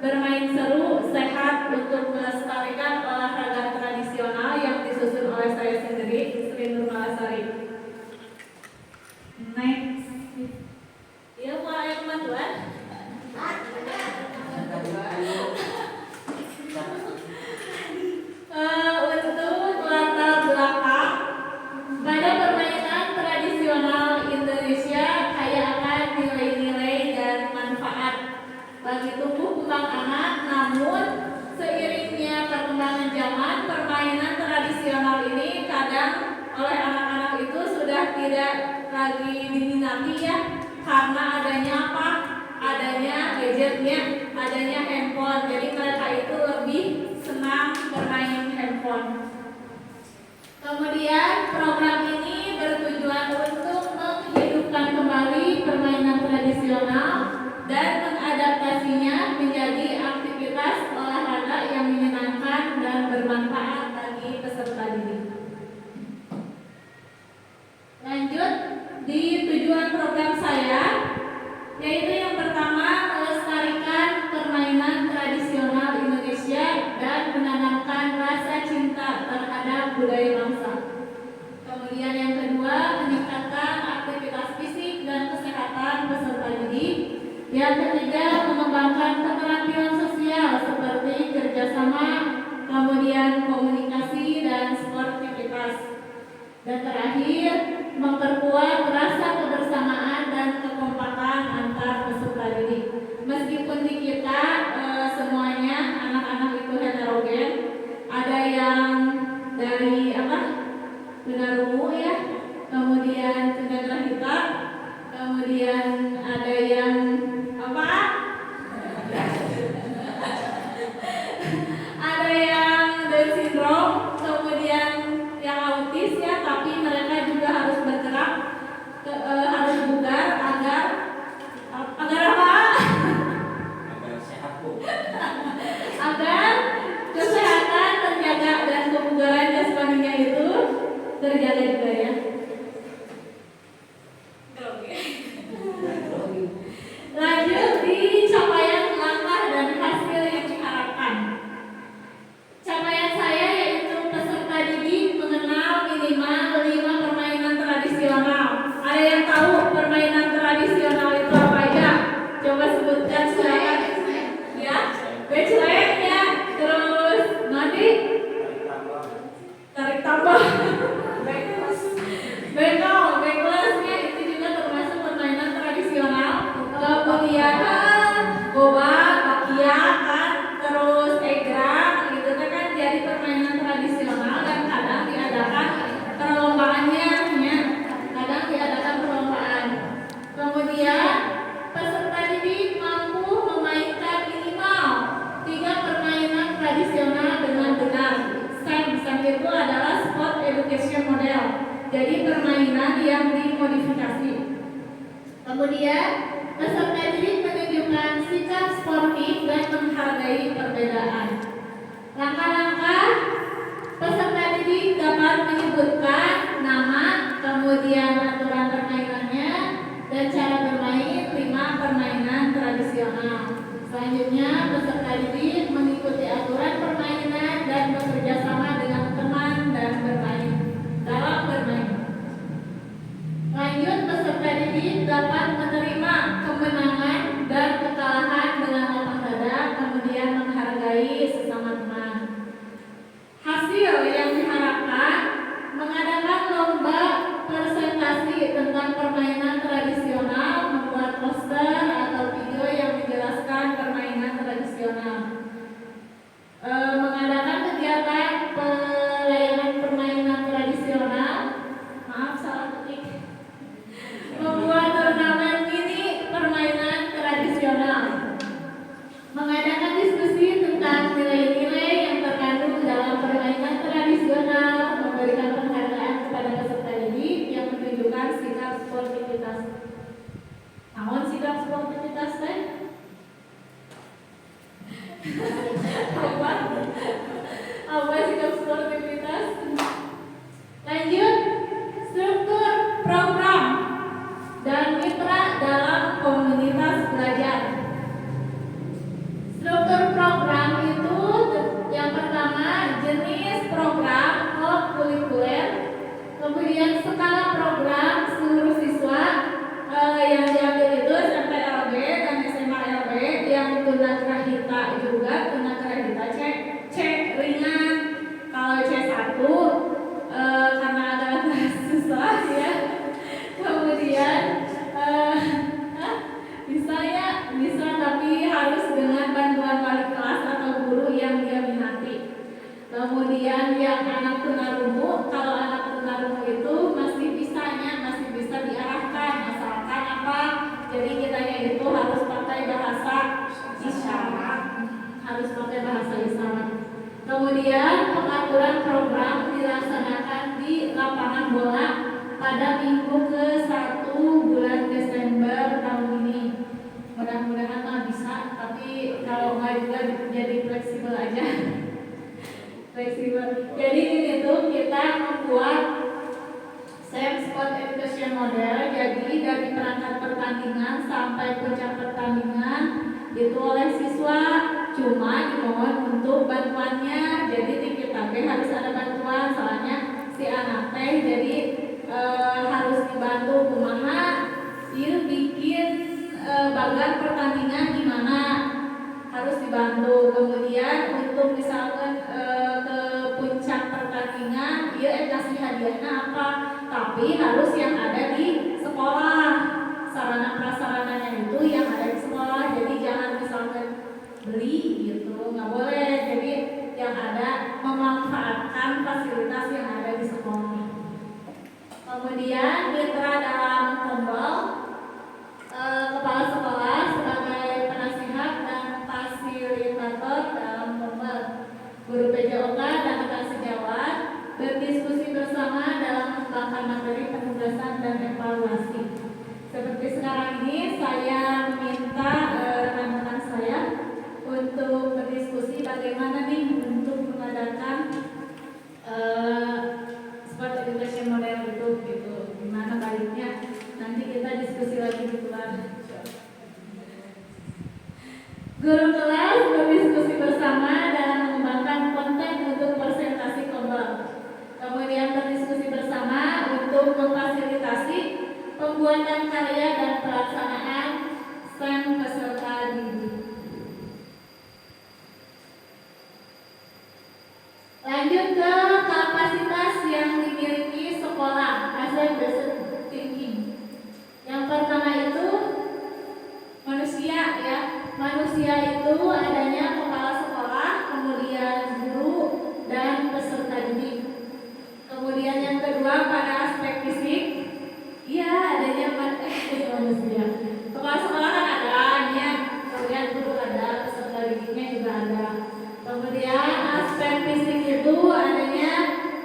bermain seru, sehat untuk melestarikan olahraga tradisional yang disusun oleh saya sendiri, Sri Nurmalasari. Next. Ya, mulai yang bantuan. Untuk latar belakang pada permainan tradisional Indonesia kaya akan nilai-nilai dan manfaat bagi tumbuh kembang anak. Namun seiringnya perkembangan zaman, permainan tradisional ini kadang oleh anak-anak itu sudah tidak lagi diminati ya, karena adanya apa? Adanya gadgetnya, adanya handphone. Jadi mereka itu lebih senang bermain handphone. Kemudian program ini bertujuan untuk menghidupkan kembali permainan tradisional dan mengadaptasinya menjadi aktivitas olahraga yang menyenangkan dan bermanfaat bagi peserta didik. Lanjut di tujuan program saya, yaitu yang pertama melestarikan permainan tradisional Indonesia dan menanamkan rasa cinta terhadap budaya bangsa. Kemudian yang kedua, meningkatkan aktivitas fisik dan kesehatan peserta didik. Yang ketiga, mengembangkan keterampilan sosial seperti kerjasama, kemudian komunikasi dan sportivitas. Dan terakhir, memperkuat rasa kebersamaan dan kekompakan antar peserta didik. Meskipun di kita semuanya anak-anak itu heterogen, ada yang dari tunarungu ya, kemudian tunagrahita, kemudian ada yang ada yang Down syndrome, kemudian yang autis ya, tapi mereka juga harus bergerak, harus bugar agar apa? Agar sehat Bu. Agar kesehatan terjaga dan kebugaran jasmaninya itu terjaga juga ya. Lanjut di capaian langkah dan hasil yang diharapkan. Capaian saya yaitu peserta didik mengenal minimal 5 permainan tradisional. Ada yang tahu permainan tradisional itu apa aja? Coba sebutkan silakan. Ya, beclek ya. Terus nanti tarik tambah. Backlasnya itu juga termasuk permainan tradisional. Kemudian boba, bakia kan, terus egrang gitu kan jadi permainan tradisional dan kadang diadakan perlombaannya ya. Kadang diadakan perlombaan. Kemudian peserta didik mampu memainkan minimal 3 permainan tradisional dengan benar. SEM itu adalah Sport Education Model. Jadi permainan yang dimodifikasi. Kemudian peserta didik menunjukkan sikap sportif dan menghargai perbedaan. Langkah-langkah peserta didik dapat menyebutkan nama, kemudian aturan permainannya, dan cara bermain 5 permainan tradisional. Selanjutnya peserta didik mengikuti aturan permainan dan bekerja sama dengan teman dan bermain dalam bermain. Lanjut, peserta didik dapat menerima kemenangan dan kekalahan dengan lapang dada, kemudian menghargai sesama teman. Hasil yang diharapkan mengadakan lomba presentasi tentang permainan tradisional, membuat poster atau video yang menjelaskan permainan tradisional. Mengadakan kegiatan pelayanan permainan tradisional, maaf salah ketik. Membuat turnamen mini permainan tradisional. Mengadakan diskusi tentang nilai-nilai yang terkandung dalam permainan tradisional, memberikan penghargaan kepada peserta didik yang menunjukkan sikap sportivitas. Namun sikap sportivitas teh? Apa sikap sportivitas? Lanjut, struktur program dan mitra dalam komunitas belajar. Struktur yang dia minati. Kemudian yang anak tunarungu, kalau anak tunarungu itu masih bisa diarahkan, asalkan apa? Jadi kitanya itu harus pakai bahasa isyarat, Kemudian pengaturan program dilaksanakan di lapangan bola pada minggu ke-1 bulan Desember tahun ini. Mudah-mudahan mah bisa, tapi kalau nggak juga jadi fleksibel aja. Jadi ini tuh kita membuat Sam Sport Education Model. Jadi dari perangkat pertandingan sampai puncak pertandingan itu oleh siswa, cuma dimohon untuk bantuannya. Jadi di kita harus ada bantuan, soalnya si anak teh jadi harus dibantu kumaha ieu bikin bagan pertandingan gimana, harus dibantu. Kemudian untuk misalkan ke puncak pertandingan ieu kasih hadiahnya apa, tapi harus yang ada di sekolah, sarana prasarananya itu yang ada di sekolah. Jadi jangan misalkan beli gitu, nggak boleh. Jadi yang ada memanfaatkan fasilitas yang ada di sekolah. Kemudian mitra dalam tombol, kepala sekolah sebagai penasihat dan fasilitator dalam tombol, guru PJOK dan rekan sejawat berdiskusi bersama dalam mengembangkan materi penugasan dan evaluasi. Seperti sekarang ini saya meminta rekan-rekan saya untuk berdiskusi bagaimana nih untuk mengadakan sport education model itu gitu. Gimana baiknya, nanti kita diskusi lagi di kelas. Guru kelas berdiskusi bersama dalam mengembangkan konten untuk presentasi tombol. Kemudian berdiskusi bersama untuk memfasilitasi pembuatan karya dan pelaksanaan STEM peserta didik. Lanjut ke kapasitas yang dimiliki sekolah, asset-based thinking. Yang pertama itu manusia ya. Manusia itu adanya kepala sekolah, kemudian guru dan peserta didik. Kemudian yang kedua pada aspek fisik, iya adanya manusia. Kepala sekolah kan ada, kemudian guru ada, peserta didiknya juga ada. Kemudian aspek fisik itu adanya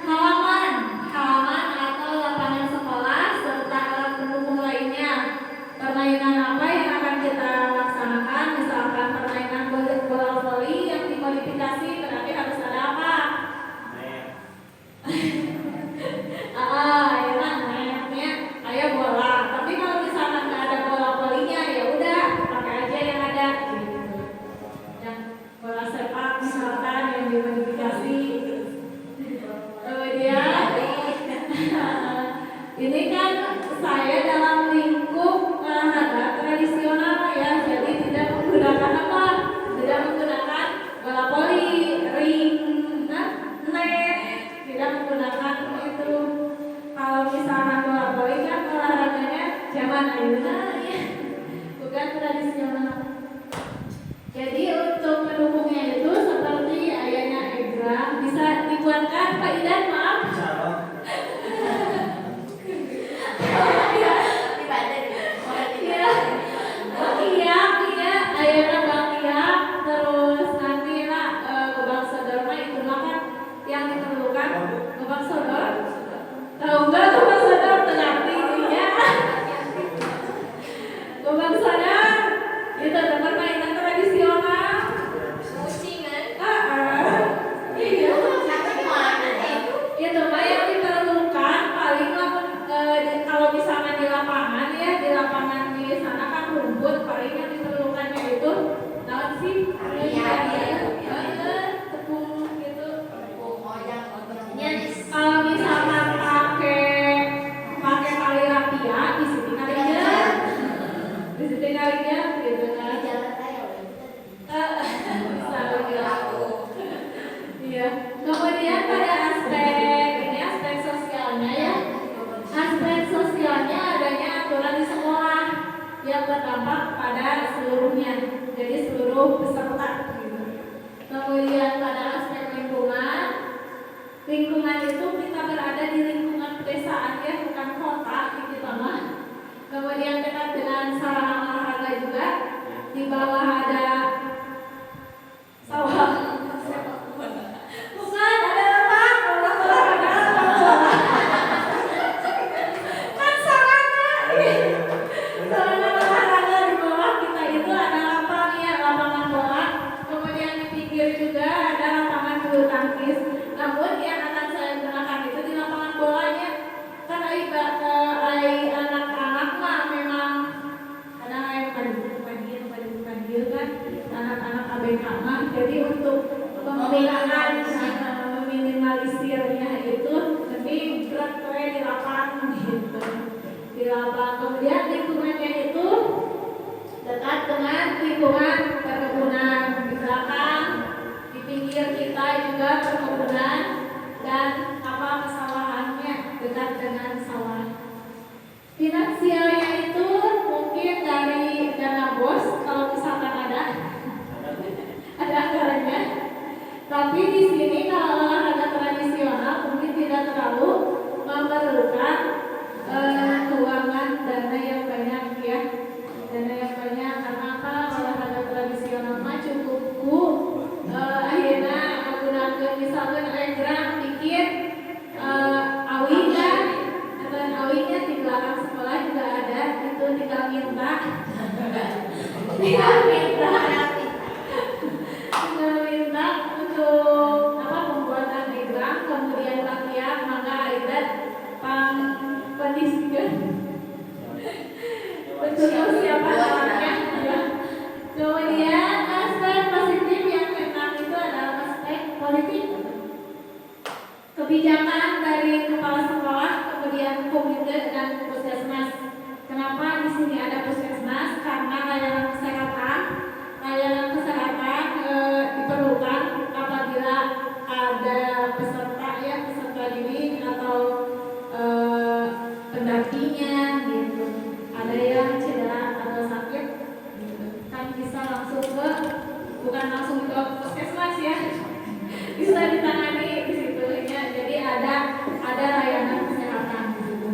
halaman atau lapangan sekolah serta alat pendukung lainnya. Permainan apa yang akan kita laksanakan? Misalkan permainan bola voli yang dimodifikasi, berarti harus ada apa? Netnya kayak bola. Tapi kalau misalkan nggak ada bola volinya, ya udah pakai aja yang ada. Yang bola sepak misalkan yang dimodifikasi. Kemudian ini kan saya dalam lingkup olahraga tradisional ya, jadi tidak menggunakan apa? Tidak menggunakan bola voli, ring, net, tidak menggunakan itu. Kalau misalkan bola voli kan olahraganya zaman ayeuna ya, bukan tradisional. Jadi untuk pendukungnya itu seperti ayahnya egram, bisa dibuatkan Pak Idan, maaf. Ayana bakia, terus nanti lah gebang sodor mah itu makan yang diperlukan gebang sodor. Tahu nggak gebang sodor? Tengah ya. Kemudian pada aspek lingkungan, lingkungan itu kita berada di lingkungan pedesaan ya, bukan kota gitu mah. Kemudian dekat dengan sarana olahraga juga, di bawah ada sawah. Bukan, ada lapangan olahraga. Kan sarana olahraga di bawah kita itu ada lapangan bola. Kemudian di pinggir juga ada lapangan bulu tangkis. Namun yang akan saya gunakan itu di lapangan bolanya. Kan anak-anak mah memang ada yang panggil kan anak-anak ABK mah. Jadi untuk meminimalisirnya itu lebih berat di lapangan gitu. Di lapangan. Kemudian lingkungannya itu dekat dengan lingkungan perkebunan di belakang, di pinggir kita juga perkebunan dan pesawahannya dekat dengan sawah. Finansialnya itu mungkin dari dana bos kalau misalkan ada anggarannya. Tapi di sini kalau olahraga tradisional mungkin tidak terlalu memerlukan keuangan dana yang banyak ya. Dana yang banyak karena olahraga tradisional mah cukup akhirnya menggunakan misalkan gerak dikit awinya dan awinya di belakang sekolah juga ada, itu tinggal minta untuk pembuatan gerak, kemudian latihan maka ada pendisiplinan untuk siapa orangnya ya. Kemudian aspek positif yang keenam itu adalah aspek politik. Kebijakan dari kepala sekolah, kemudian komite dan puskesmas. Kenapa di sini ada puskesmas? Karena layanan kesehatan diperlukan apabila ada peserta didik atau pendampingnya gitu. Ada yang cedera atau sakit gitu. Kan bisa bukan langsung ke puskesmas ya. Bisa ditangani di situ ya. Jadi ada layanan kesehatan di situ.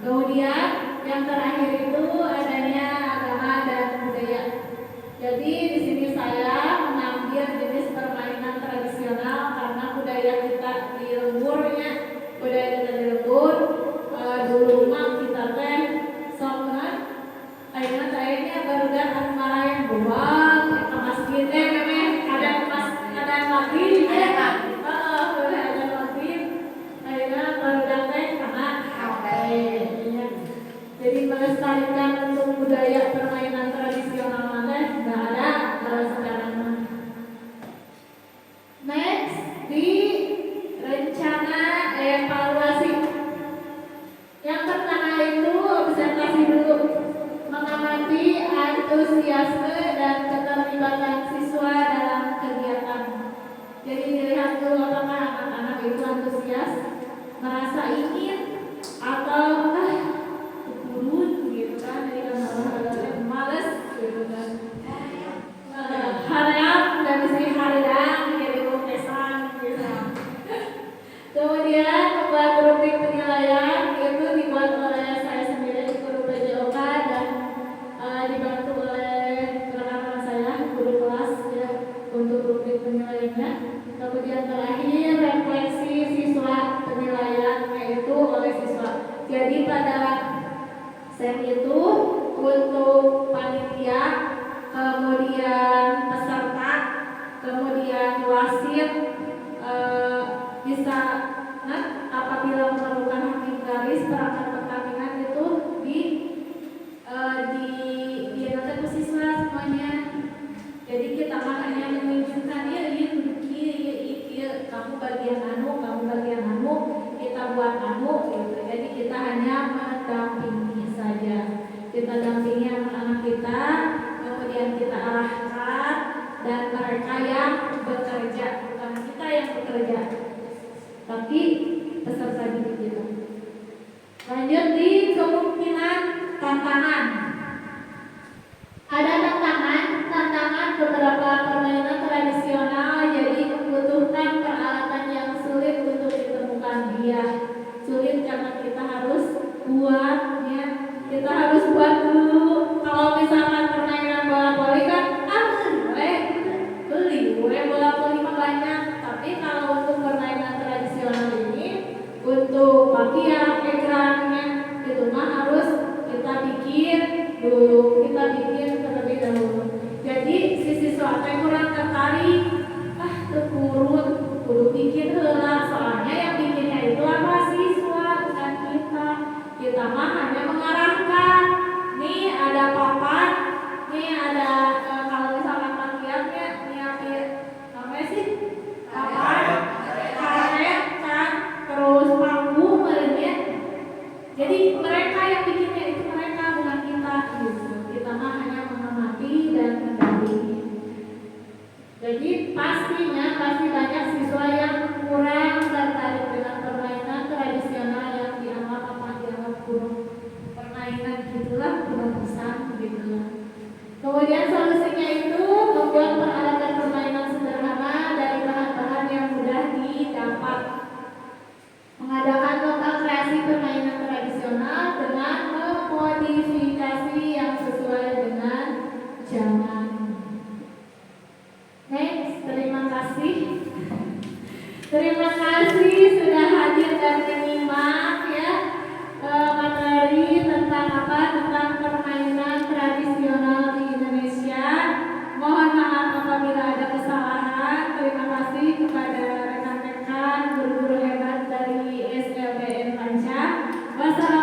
Kemudian yang terakhir itu adanya agama dan budaya. Jadi di sini saya mengambil jenis permainan tradisional karena budaya kita di lemburnya, dulu mah kita teh songan ayeuna barudak anu marayan buang ke masjid memang ada maghrib ya kan. Ada maghrib ayeuna barudak teh kana HP. Jadi melestarikan untuk budaya permainan tradisional teh enggak ada sekarang. Next di rencana evaluasi. Yang pertama itu observasi dulu, mengamati antusiasme dan keterlibatan siswa dalam kegiatan. Jadi dilihat dulu apakah anak-anak itu antusias, merasa ingin atau turun gitu kan, jadi karena males gitu kan. Harap dan mesti haridang jadi kesan gitu. Kemudian membuat rubrik penilaian itu dibuat oleh saya sendiri, guru PJOK, dan dibantu oleh rekan-rekan saya, guru kelas ya, untuk rubrik penilaiannya. Kemudian terakhir refleksi siswa, penilaian yaitu oleh siswa. Jadi pada SEM itu untuk panitia, kemudian peserta, kemudian wasit, bisa apabila memerlukan hakim garis perangkat pertandingan itu di siswa semuanya. Jadi kita hanya menunjukkan kamu bagian anu, kita buat anu gitu. Jadi kita hanya mendampingi saja. Kita dampingi anak-anak kita, kemudian kita arahkan dan mereka yang bekerja, bukan kita yang bekerja, tapi peserta didik kita. Lanjut di kemungkinan tantangan. Ada tantangan beberapa permainan tradisional jadi bikin heula, soalnya yang bikinnya itu apa? Siswa, bukan kita. Kita mah hanya mengarahkan. Nih ada papan, nih ada kalau misalkan latihannya nyiapin apa sih? Papan, karet kan, terus panggung merenya. Jadi mereka yang bikinnya itu mereka, bukan kita gitu. Kita mah hanya mengamati dan mendampingi. Jadi pasti banyak siswa yang kurang tertarik dengan permainan tradisional yang dianggap kurang permainan gitulah, kurang pisang gitulah. Kemudian solusinya itu membuat peralatan permainan sederhana dari bahan-bahan yang mudah didapat. Mengadakan lokal kreasi permainan tradisional dengan memodifikasi yang sesuai dengan zaman. Next, terima kasih. Terima kasih sudah hadir dan menyimak ya materi tentang permainan tradisional di Indonesia. Mohon maaf apabila ada kesalahan. Terima kasih kepada rekan-rekan guru-guru hebat dari SLBN Panca. Wassalamualaikum